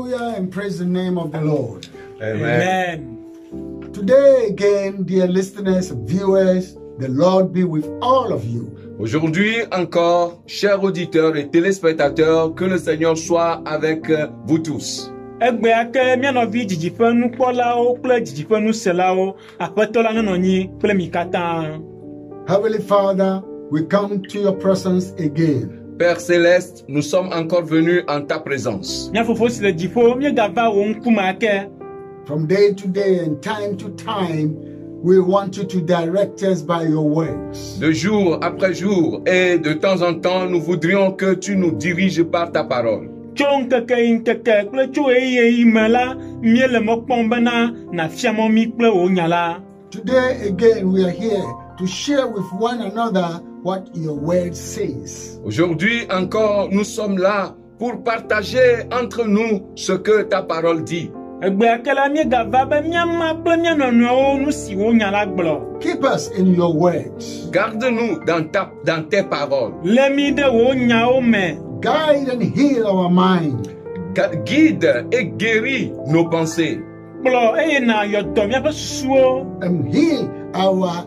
Hallelujah, and praise the name of the Lord. Amen. Today again, dear listeners, viewers, the Lord be with all of you. Aujourd'hui encore, chers auditeurs et téléspectateurs, que le Seigneur soit avec vous tous. Heavenly Father, we come to your presence again. Père Céleste, nous sommes encore venus en ta présence. From day to day and time to time, we want you to direct us by your words. De jour après jour et de temps en temps, nous voudrions que tu nous diriges par ta parole. Today again, we are here to share with one another what your word says. Aujourd'hui encore, nous sommes là pour partager entre nous ce que ta parole dit. Keep us in your words. Garde-nous dans tes paroles. Guide and heal our mind. Guide et guéris nos pensées. And heal our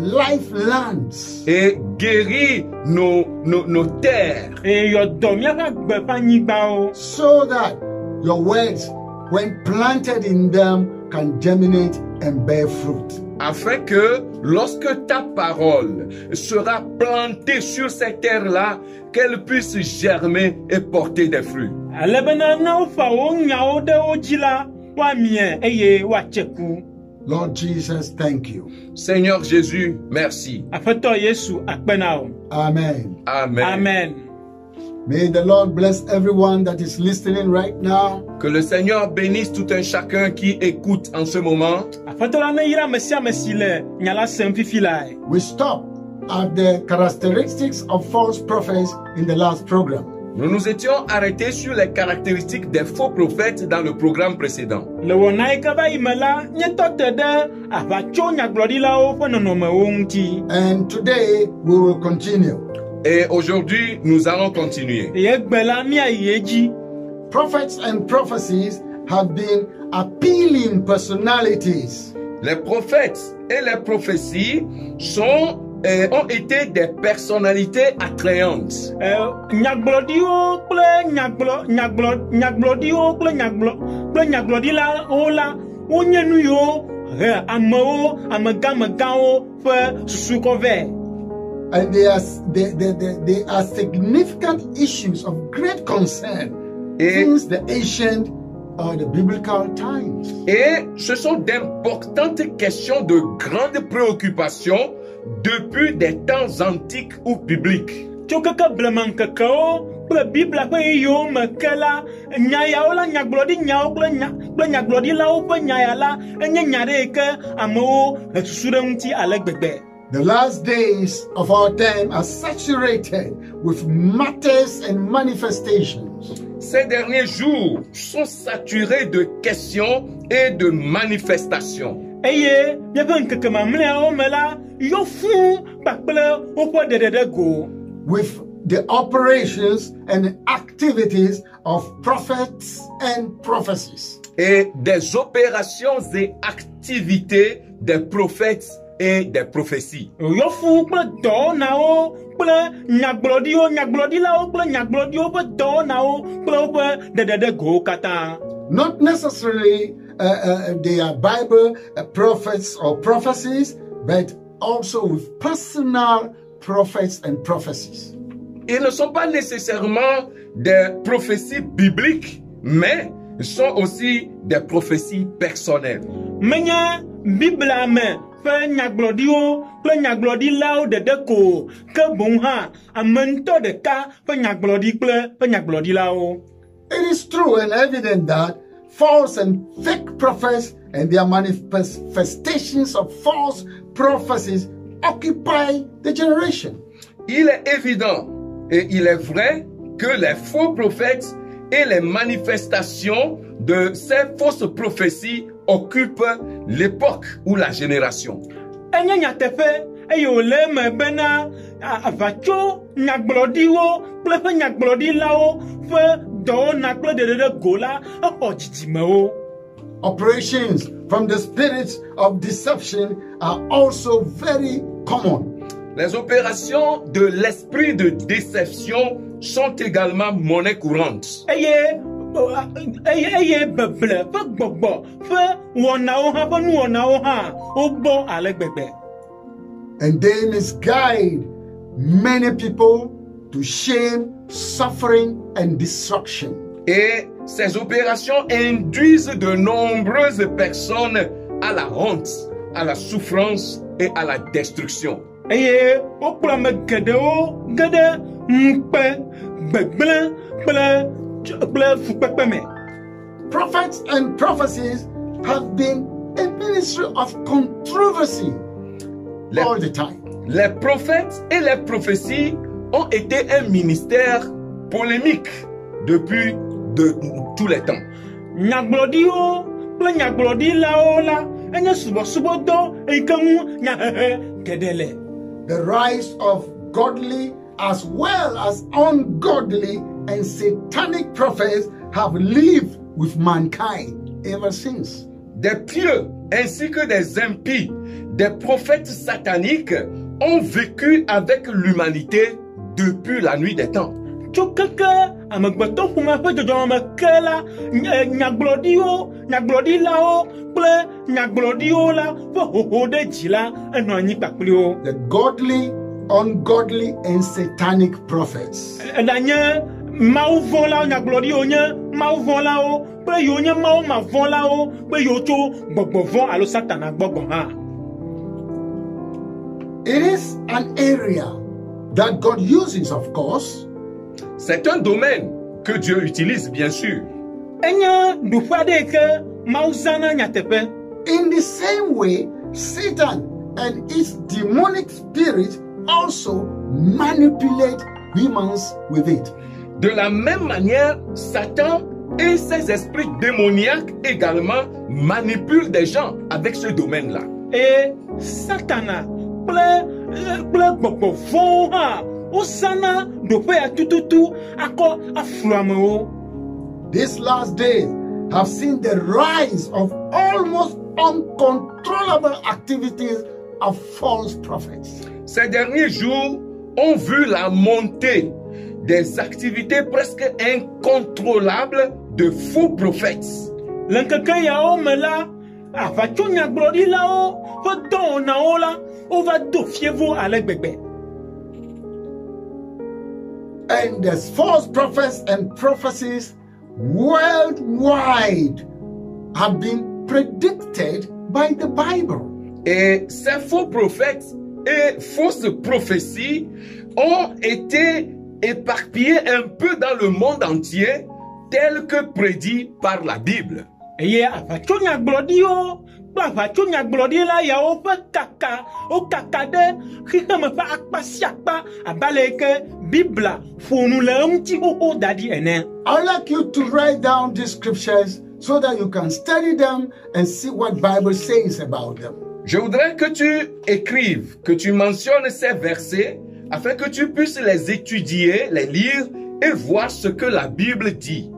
lifelands. Et guéris nos terres. So that your words, when planted in them, can germinate and bear fruit. Afin que lorsque ta parole sera plantée sur cette terre-là, qu'elle puisse germer et porter des fruits. Lord Jesus, thank you. Seigneur Jésus, merci. Amen. Amen. Amen. May the Lord bless everyone that is listening right now. Que le Seigneur bénisse tout un chacun qui écoute en ce moment. We stop at the characteristics of false prophets in the last program. Nous nous étions arrêtés sur les caractéristiques des faux prophètes dans le programme précédent. And today we will continue. Et aujourd'hui, nous allons continuer. Prophets and prophecies have been appealing personalities. Les prophètes et les prophéties ont été des personnalités attrayantes. And they are significant issues of great concern since the ancient or the biblical times. Et ce sont d'importantes questions de grande préoccupation depuis des temps antiques ou bibliques. The last days of our time are saturated with matters and manifestations. Ces derniers jours sont saturés de questions et de manifestations. With the operations and activities of prophets and prophecies. Et des opérations et activités des prophètes et des prophéties. Not necessarily they are Bible prophets or prophecies, but also with personal prophets and prophecies. Ils ne sont pas nécessairement des prophéties bibliques, mais sont aussi des prophéties personnelles. It is true and evident that false and fake prophets and their manifestations of false prophecies occupy the generation. Il est évident et il est vrai que les faux prophètes et les manifestations de ces fausses prophéties occupent l'époque ou la génération. Operations from the spirits of deception are also very common. Les opérations de l'esprit de déception sont également monnaie courante. And they misguide many people to shame, suffering, and destruction. Et ces opérations induisent de nombreuses personnes à la honte, à la souffrance et à la destruction. Prophets and prophecies have been a ministry of controversy all the time. Les prophètes et les prophéties ont été un ministère polémique depuis tous les temps. The rise of godly as well as ungodly and satanic prophets have lived with mankind ever since. Des pieux ainsi que des impies, des prophètes sataniques ont vécu avec l'humanité depuis la nuit des temps. The godly, ungodly, and satanic prophets. It is an area that God uses, of course. C'est un domaine que Dieu utilise, bien sûr. In the same way, Satan and its demonic spirit also manipulate humans with it. De la même manière, Satan et ses esprits démoniaques également manipulent des gens avec ce domaine-là. Et Satan These last days have seen the rise of almost uncontrollable activities of false prophets. Ces derniers jours ont vu la montée des activités presque incontrôlables de faux prophètes. And there's false prophets and prophecies worldwide have been predicted by the Bible. Et ces faux prophètes et fausses prophéties ont été éparpillés un peu dans le monde entier, tel que prédit par la Bible. I'd like you to write down these scriptures so that you can study them and see what Bible says about them. Je voudrais que tu écrives, que tu mentionnes ces versets afin que tu puisses les étudier, les lire et voir ce que la Bible dit.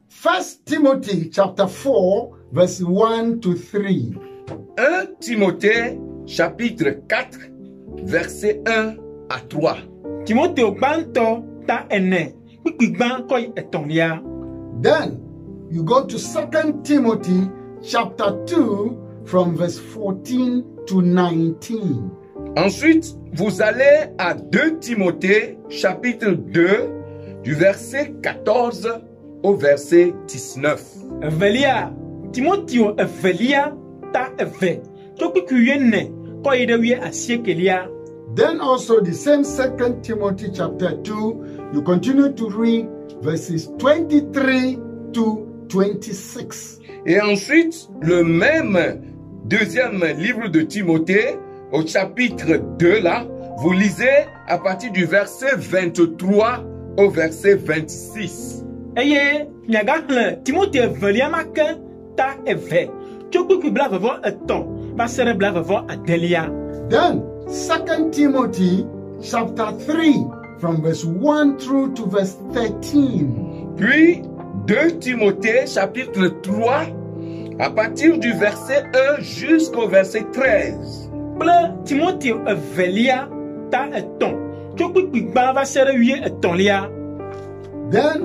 First Timothy chapter 4 verse 1 to 3. 1 Timothée chapitre 4 verset 1 à 3. Then you go to 2 Timothy chapter 2 from verse 14 to 19. Ensuite, vous allez à 2 Timothée chapitre 2 du verset 14 au verset 19. Then also the same 2 Timothy chapter 2, you continue to read verses 23 to 26. Et ensuite, le même deuxième livre de Timothée, au chapitre 2 là, vous lisez à partir du verset 23 au verset 26. Chokwi blava vo eton. Basere blava vo adelia. Then 2 Timothy chapter 3 from verse 1 through to verse 13. Puis 2 Timothée chapitre 3 à partir du verset 1 jusqu'au verset 13. Ble Timothée evelia ta eton. Chokwi blava sere wie etonlia. Then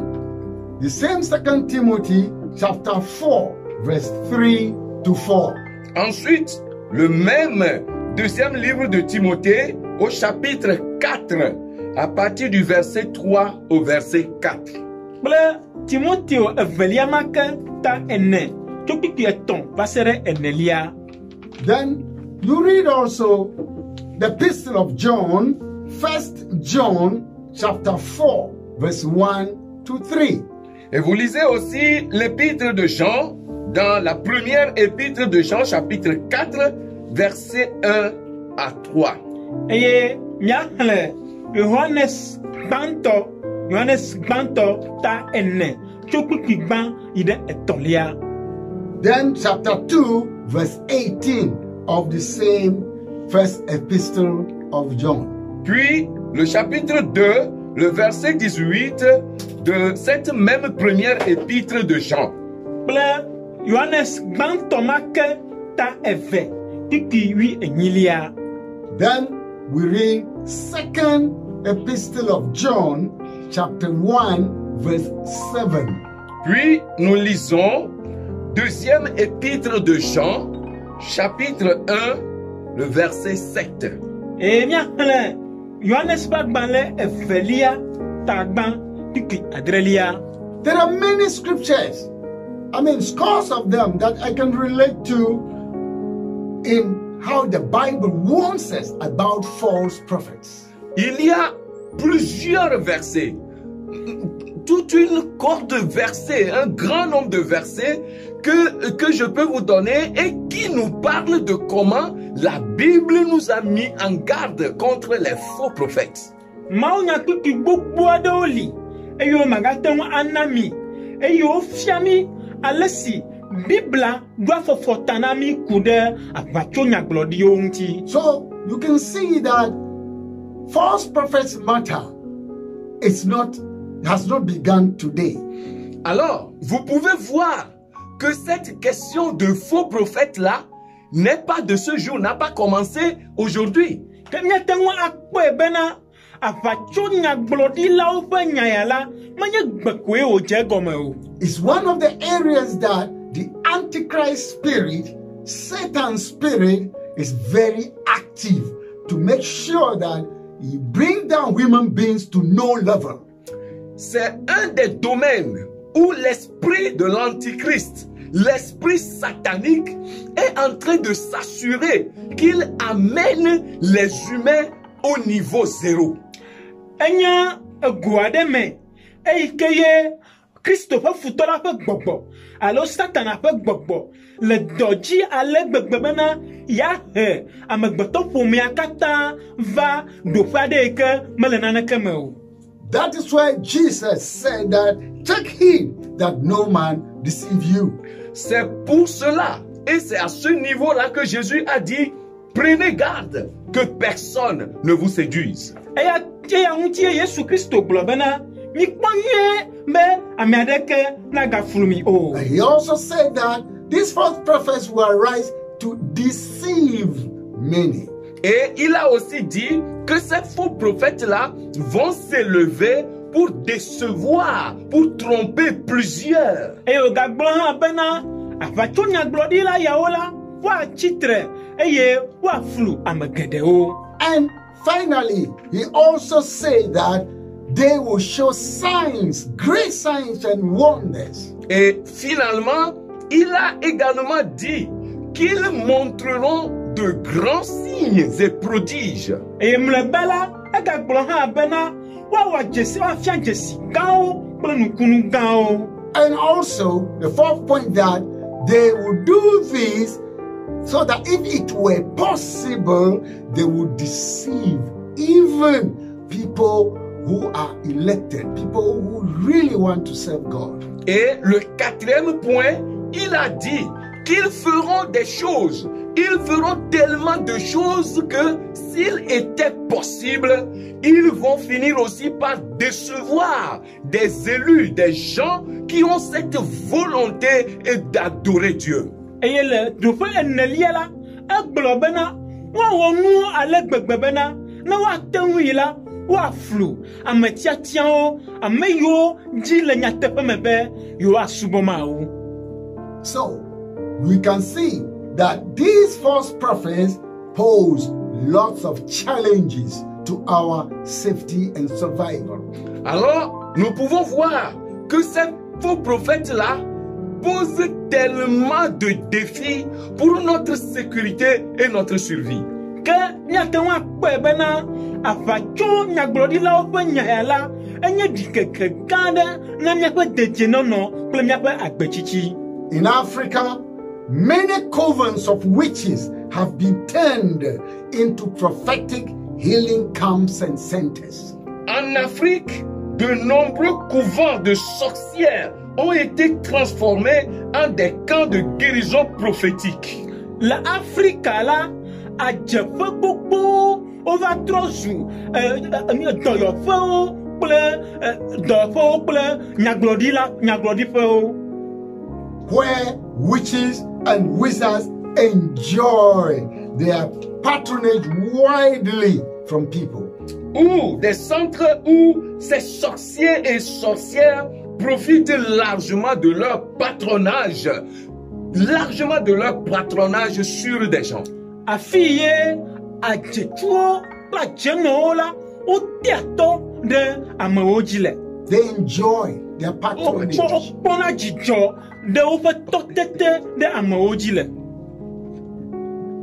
the same 2 Timothy chapter 4 verse 3 to 4. Ensuite, le même deuxième livre de Timothée au chapitre 4 à partir du verset 3 au verset 4. Ble Timothée evelia maka ta ene. Chokwi eton basere enelia. Then you read also the epistle of John, 1 John chapter 4 verse 1 to 3. Et vous lisez aussi l'épître de Jean dans la première épître de Jean chapitre 4 verset 1 à 3. Eye miahle Johannes Banto ta ene. Chokwi ban ide etonlia. Then chapter 2 verse 18 of the same first epistle of John. Puis le chapitre 2, le verset 18 de cette même première épître de Jean. Ble Johannes Banto make ta eve. Tiki wi enyilia. Then we read 2nd epistle of John chapter 1 verse 7. Puis nous lisons deuxième épître de Jean, chapitre 1, le verset 7. E miahle Johannes Banle evelia ta ban tiki adrelia. There are many scriptures, scores of them that I can relate to in how the Bible warns us about false prophets. Il y a plusieurs versets, toute une corde de versets, un grand nombre de versets que je peux vous donner et qui nous parlent de comment la Bible nous a mis en garde contre les faux prophètes. Maunya tuki bukbua doli. Eyo magatenwa anami. Eyo fiami alesi. Bibla doit fotanami kude abachonya glodio unti. So you can see that false prophets matter. Has not begun today. Alors, vous pouvez voir que cette question de faux prophètes là n'est pas de ce jour, n'a pas commencé aujourd'hui. It's one of the areas that the Antichrist spirit, Satan's spirit, is very active to make sure that he brings down human beings to no level. C'est un des domaines où l'esprit de l'Antichrist, l'esprit satanique, est en train de s'assurer qu'il amène les humains au niveau zéro. Enya guademe eikeye Christophe futola pe gbogbo alo Satan pe gbogbo le doji ale gbegbena ya he amegbeto fomi akata va do fade ke melenana kemeu. That is why Jesus said that take heed that no man deceive you. C'est pour cela et c'est à ce niveau-là que Jésus a dit prenez garde que personne ne vous séduise. Yesu Christo globena mi kpanye me amiadeke na gafulumi o. He also said that these false prophets will arise to deceive many. Et il a aussi dit que ces faux prophètes-là vont s'élever pour décevoir, pour tromper plusieurs. Et au gagbloha bena avachonya glodila yaola wa chitre eye wa flu amagedeo. And finally, he also said that they will show signs, great signs and wonders. Et finalement, il a également dit qu'ils montreront de grands signes et prodiges. Et mlebela agagbloha bena wa jesi wa fia jesi gao plenukunu gao. And also, the fourth point, that they will do this so that if it were possible, they would deceive even people who are elected, people who really want to serve God. Et le quatrième point, il a dit qu'ils feront des choses. Ils feront tellement de choses que s'il était possible, ils vont finir aussi par décevoir des élus, des gens qui ont cette volonté d'adorer Dieu. Et le doufo enelia la eglobena wa wonu ale gbegbebena na wa tenwi la wa flu ametiatiao ameyo di le nyatepe mebe yo asuboma wu. So, we can see that these false prophets pose lots of challenges to our safety and survival. Alors, nous pouvons voir que ces faux prophètes-là posent tellement de défis pour notre sécurité et notre survie. Que nyatewa kwebena afacho nyaglodila ofe nyala enye dikeke gande na miape dedenono ple miape agbechichi. In Africa, many covens of witches have been turned into prophetic healing camps and centers. En Afrique, de nombreux couvents de sorcières ont été transformés en des camps de guérison prophétique. La Africa la a jefe gbogbo over trozu doyofo ple nyaglodifo where witches and wizards enjoy their patronage widely from people. Ou des centres où ces sorciers et sorcières profitent largement de leur patronage sur des gens. Afiye ajetuo la jenola o tiato de ameojile. They enjoy their patronage. Pona jijo de ofe totete de ameojile.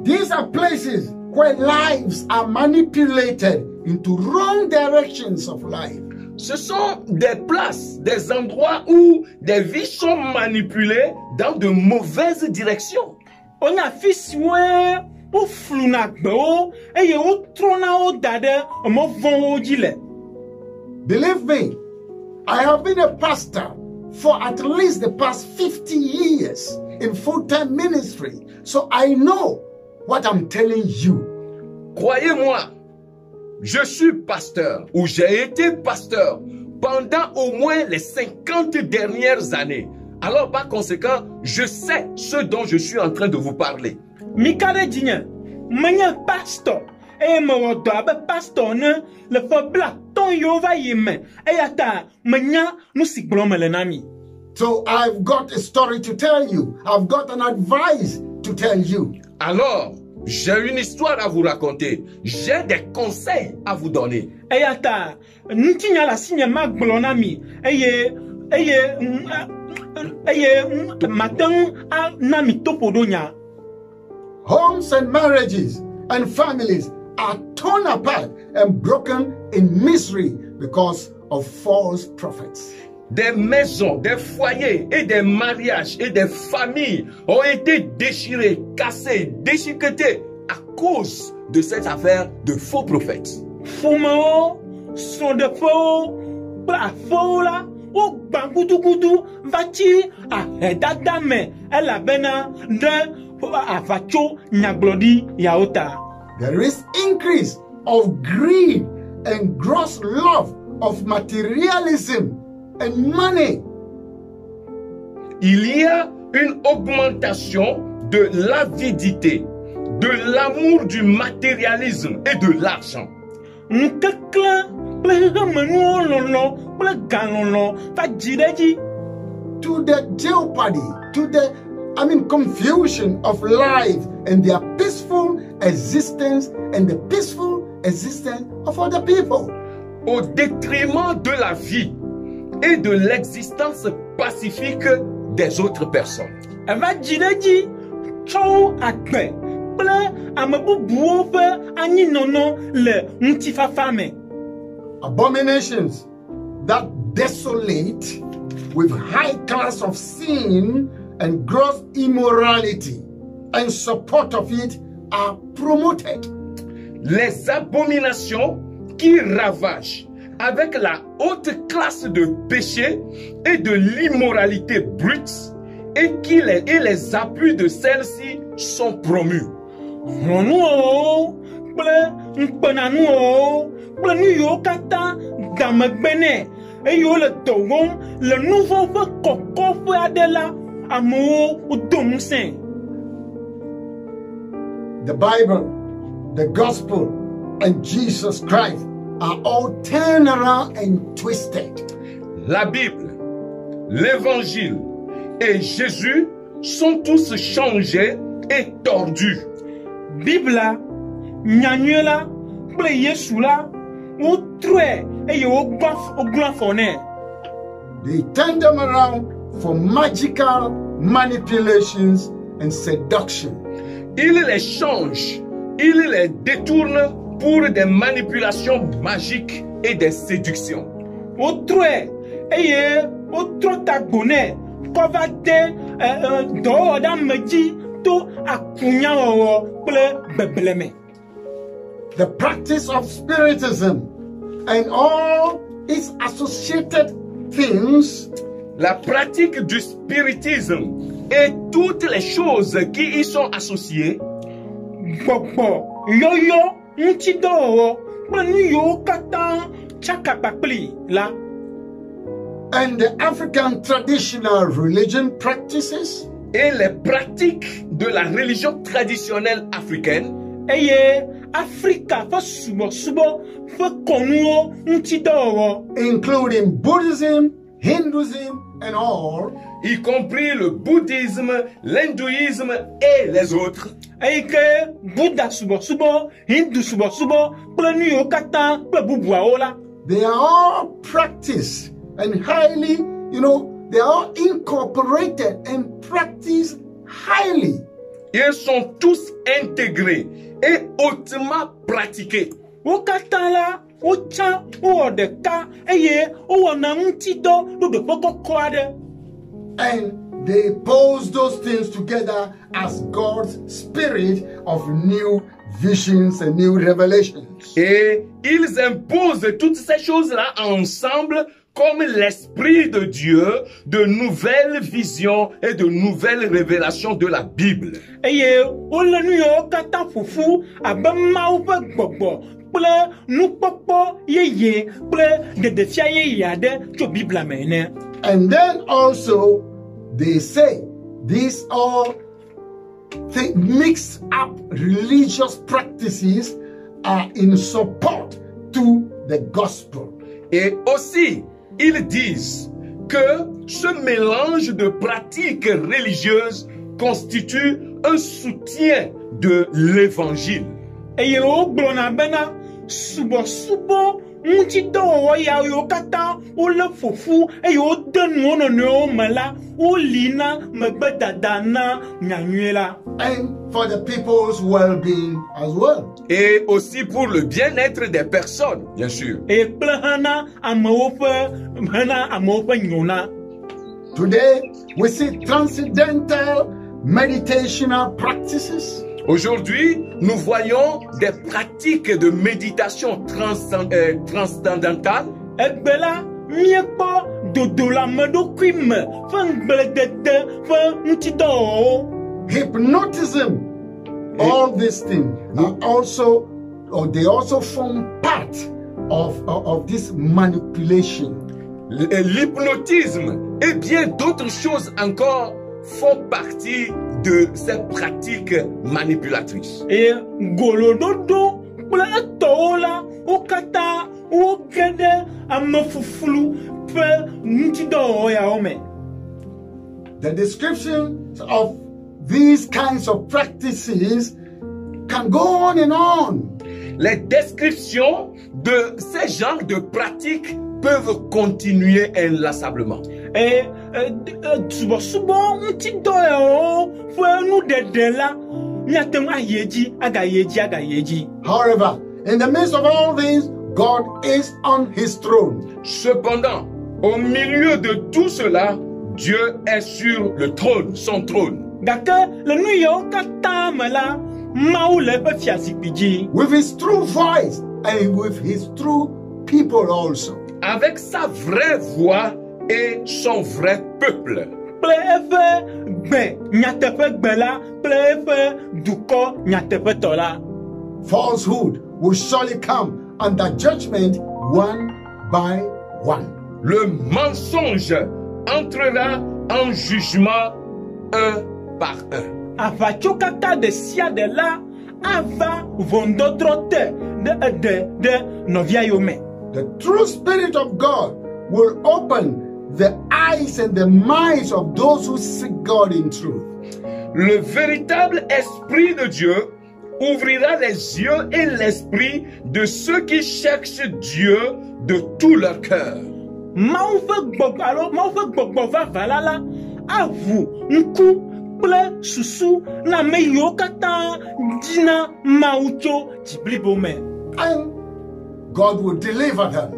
These are places where lives are manipulated into wrong directions of life. Ce sont des places, des endroits où des vies sont manipulées dans de mauvaises directions. On a fiswe o fluna gbo eye o trona o dade mo von ojile. Believe me, I have been a pastor for at least the past 50 years in full-time ministry, so I know what I'm telling you. Croyez-moi, je suis pasteur, ou j'ai été pasteur pendant au moins les 50 dernières années. Alors par conséquent, je sais ce dont je suis en train de vous parler. Mikade dinya, menya pastor, e me wodo abe pastor ne le fobla ton yova yeme, e yata menya nusikblo melenami. So I've got a story to tell you. I've got an advice to tell you. Alors, j'ai une histoire à vous raconter. J'ai des conseils à vous donner. Eyata, ntinya la signe magblonami, eye matin a nami topodonya. Homes and marriages and families are torn apart and broken in misery because of false prophets. Des maisons, des foyers et des mariages et des familles ont été déchirés, cassés, déchiquetés à cause de cette affaire de faux prophètes. Fumao, son de faux, la fola, o bangudugudu, vati, a hedadame, ela bena, de, a vacho, nyaglodi, yaota. There is increase of greed and gross love of materialism and money. Il y a une augmentation de l'avidité, de l'amour du matérialisme et de l'argent. To the jeopardy, to the confusion of life and their peaceful existence and the peaceful existence of other people. Au détriment de la vie et de l'existence pacifique des autres personnes. Abominations that desolate with high class of sin and gross immorality and support of it are promoted. Les abominations qui ravagent avec la haute classe de péché et de l'immoralité brute et les appuis de celle-ci sont promus. The Bible, the gospel, and Jesus Christ are all turned around and twisted. La Bible, l'Évangile et Jésus sont tous changés et tordus. Bible, Nyanyela, ple Yesula, ou tre, et yo glafone. They turn them around for magical manipulations and seduction. Il les change, il les détourne pour des manipulations magiques et des séductions. Autre, et autre tagone, kovate, do dameji, to akunya ple bebleme. The practice of spiritism and all its associated things, la pratique du spiritisme et toutes les choses qui y sont associées, Bobo, yo, ntido, yo katan, chakapapli, la. and the African traditional religion practices, et les pratiques de la religion traditionnelle africaine, Eye, Africa, fa subo, fa konuo, ntido, including Buddhism, Hinduism, and all, y compris le bouddhisme, l'hindouisme et les autres. Eye ke Buddha subo, Hindu subo, planu yo katan, bubuwa ola. they are all practiced and highly, they are all incorporated and practiced highly. Ils sont tous intégrés et hautement pratiqués. O katan la, o chan, o de ka, eye, o na ntido, do poko kwade. And they pose those things together as God's spirit of new visions and new revelations. Et ils imposent toutes ces choses-là ensemble comme l'Esprit de Dieu de nouvelles visions et de nouvelles révélations de la Bible. Eye, o le nu yo katan fufu, abema ou pe gbogbo, ple nu popo ye, ple de defia ye yade, cho Bibla mene. And then also, they say these all mixed up religious practices are in support to the gospel. Et aussi, ils disent que ce mélange de pratiques religieuses constitue un soutien de l'évangile. Eye o blona bena, subo, ntido o ya yo katan, o le fufu, eye o denu no mala, o lina, mebedadana, nyanyela. And for the people's well-being as well. Et aussi pour le bien-être des personnes, bien sûr. E plehana amope nyona. Today, we see transcendental meditational practices. Aujourd'hui, nous voyons des pratiques de méditation transcendantale. Ebela miekpo dodola medokwime fangbledede ntido. Hypnotism, all these things are also, or they also form part of this manipulation. L'hypnotisme et bien d'autres choses encore font partie de ces pratiques manipulatrices. E golododo kple tola o kata o gede amefufulu pe ntido ya ome. The descriptions of these kinds of practices can go on and on. Les descriptions de ces genres de pratiques peuvent continuer inlassablement. E subo ntido ya o fe nu dede la nyatem agayeji. However, in the midst of all this, God is on his throne. Cependant, au milieu de tout cela, Dieu est sur le trône, son trône. Gake le nu yo kata me la, Maou le pe fiazikpiji. With his true voice and with his true people also. Avec sa vraie voix et son vrai peuple. kple eƒe gbe nyateƒe gbe la kple eƒe dukɔ nyateƒetɔ la. Falsehood will surely come under judgment one by one. Le mensonge entrera en jugement un par un. Aʋatsokaka de sia de la ava vɔndɔdrɔ te de nɔvia yome. The true Spirit of God will open the eyes and the minds of those who seek God in truth. Le véritable Esprit de Dieu ouvrira les yeux et l'esprit de ceux qui cherchent Dieu de tout leur cœur. Mawu ƒe gbɔgbɔ vava la avu ŋku kple susu na ame yiwo katã dina Mawu tso dziblibo me. And God will deliver them.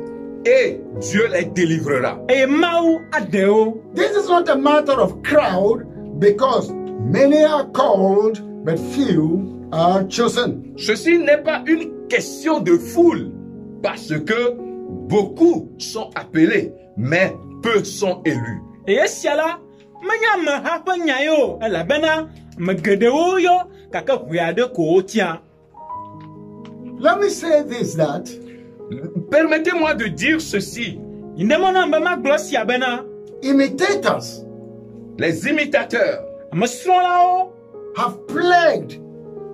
Et Dieu les délivrera. Eye Mawu aɖe wo. This is not a matter of crowd because many are called but few are chosen. Ceci n'est pas une question de foule parce que beaucoup sont appelés mais peu sont élus. Eye sia la menye ameha ƒe nya ye o elabena ame geɖewo yɔ gake ʋui aɖe ko wotia. Let me say this, that Permettez-moi de dire ceci. Indemona be magblɔ sia bena imitators Les imitateurs amesrɔ̃lawo have plagued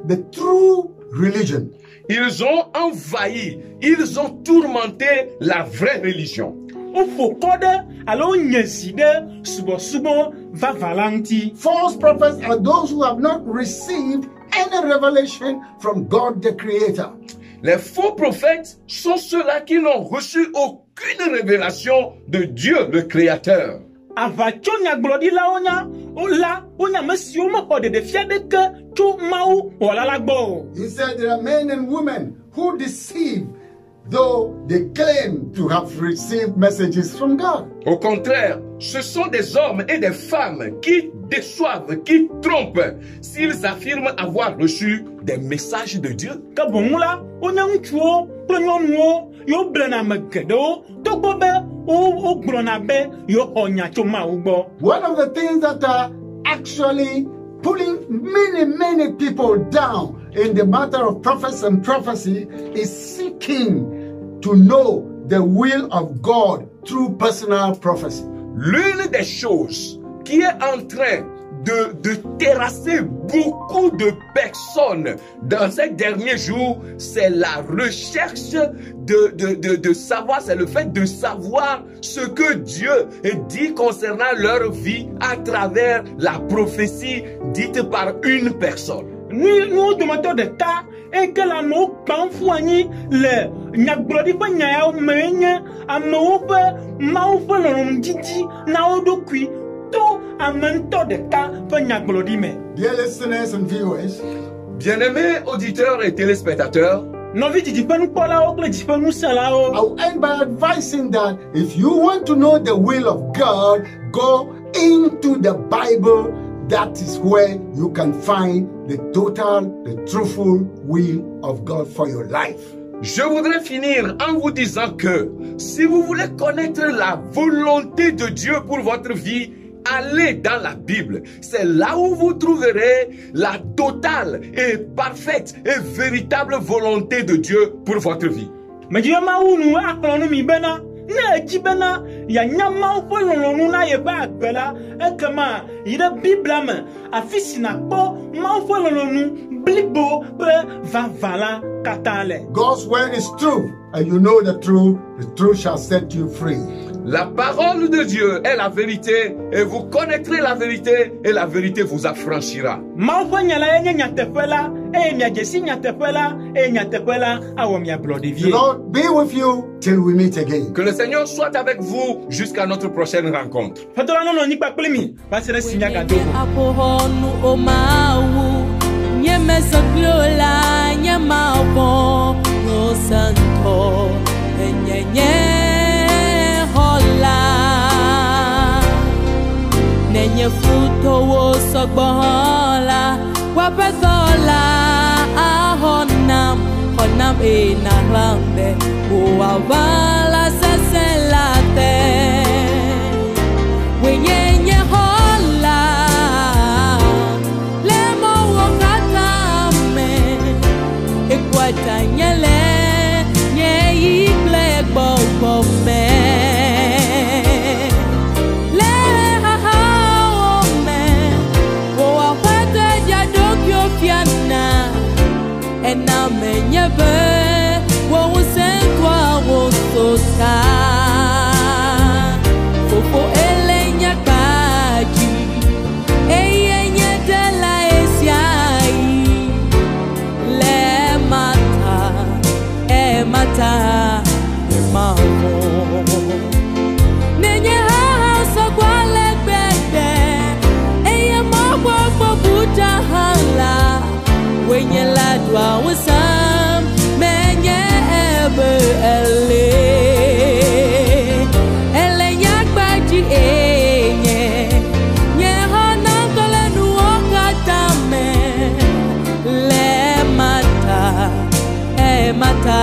the true religion. ils ont envahi, ils ont tourmenté la vraie religion. wofo kɔ ɖe alo nye zi ɖe subɔsubɔ vava la ŋuti. False prophets are those who have not received any revelation from God the Creator. Les faux prophètes sont ceux-là qui n'ont reçu aucune révélation de Dieu le Créateur. Avatso nyagblɔɖilawo wonya ame siwo mexɔ ɖeɖefia ɖeke tso Mawu wɔla la gbɔ o. He said there are men and women who deceive, though they claim to have received messages from God. Au contraire, ce sont des hommes et des femmes qui déçoivent, qui trompent, s'ils affirment avoir reçu des messages de Dieu. Ke boŋ la, wonye ŋutsuwo kple nyɔnuwo yiwo blena ame geɖewo togbɔ be wogblɔna be yewoxɔ nya tso Mawu gbɔ. One of the things that are actually pulling many people down in the matter of prophets and prophecy is seeking to know the will of God through personal prophecy. L'une des choses qui est en train de terrasser beaucoup de personnes dans ces derniers jours, c'est la recherche de savoir, c'est le fait de savoir ce que Dieu dit concernant leur vie à travers la prophétie dite par une personne. Nous domateurs ɖeka eye ke le amewo kpam ƒu anyi le nyagblɔɖi ƒe nyawo me nye amewo ƒe Mawu ƒe lɔlɔ̃didi na wo ɖokui to ame ŋutɔ ɖeka ƒe nyagblɔɖi me. Dear listeners and viewers, Bien-aimés auditeurs et téléspectateurs, Nɔvi dzidziƒenukpɔlawo kple dzidziƒenusẽlawo. I will end by advising that if you want to know the will of God, go into the Bible. That is where you can find the total, the truthful will of God for your life. je voudrais finir en vous disant que si vous voulez connaître la volonté de Dieu pour votre vie, allez dans la Bible. C'est là où vous trouverez la totale et parfaite et véritable volonté de Dieu pour votre vie. Medzi Mawu nu akplɔ nu mi bena ne edzi bena yanya Mawu ƒe lɔlɔ̃nu na yeƒe agbe la, ekema yi ɖe Biblia me afi si nakpɔ Mawu ƒe lɔlɔ̃nu blibo kple vava la katã le. God's word is true, and you know the truth shall set you free. La parole de Dieu est la vérité et vous connaîtrez la vérité et la vérité vous affranchira. Mawu ƒe nya la nye nyateƒe la eye miadze si nyateƒe la eye nyateƒe la awɔ miagblɔ The ɖevie. Lord be with you till we meet again. Que le Seigneur soit avec vous jusqu'à notre prochaine rencontre. Fetɔ la nɔnɔ anyi kpakple mi va se ɖe si miagado. Aƒoxɔnu o Mawu, nye mesɔkpiwo la nye Mawu ŋusẽtɔ, enyenye xɔla, nenye futowo sɔgbɔ hã la, woaƒe dɔla xɔnam naxlẽm be wòava la sesẽ la te. Wònye nye xɔla nyele nye ible bobo me le ha ha o me wo apete ya dokyo fiana ena me nyebe wo sentwa wo sosa fofo elenya kaji eyenye de la esiai le mata mata mamo nenye ha so kwale gbede eye mo gbogbo buja hala wenye ladwa wusam menye ebe ele nyakbaji enye nye hona kole nuokatame le mata mata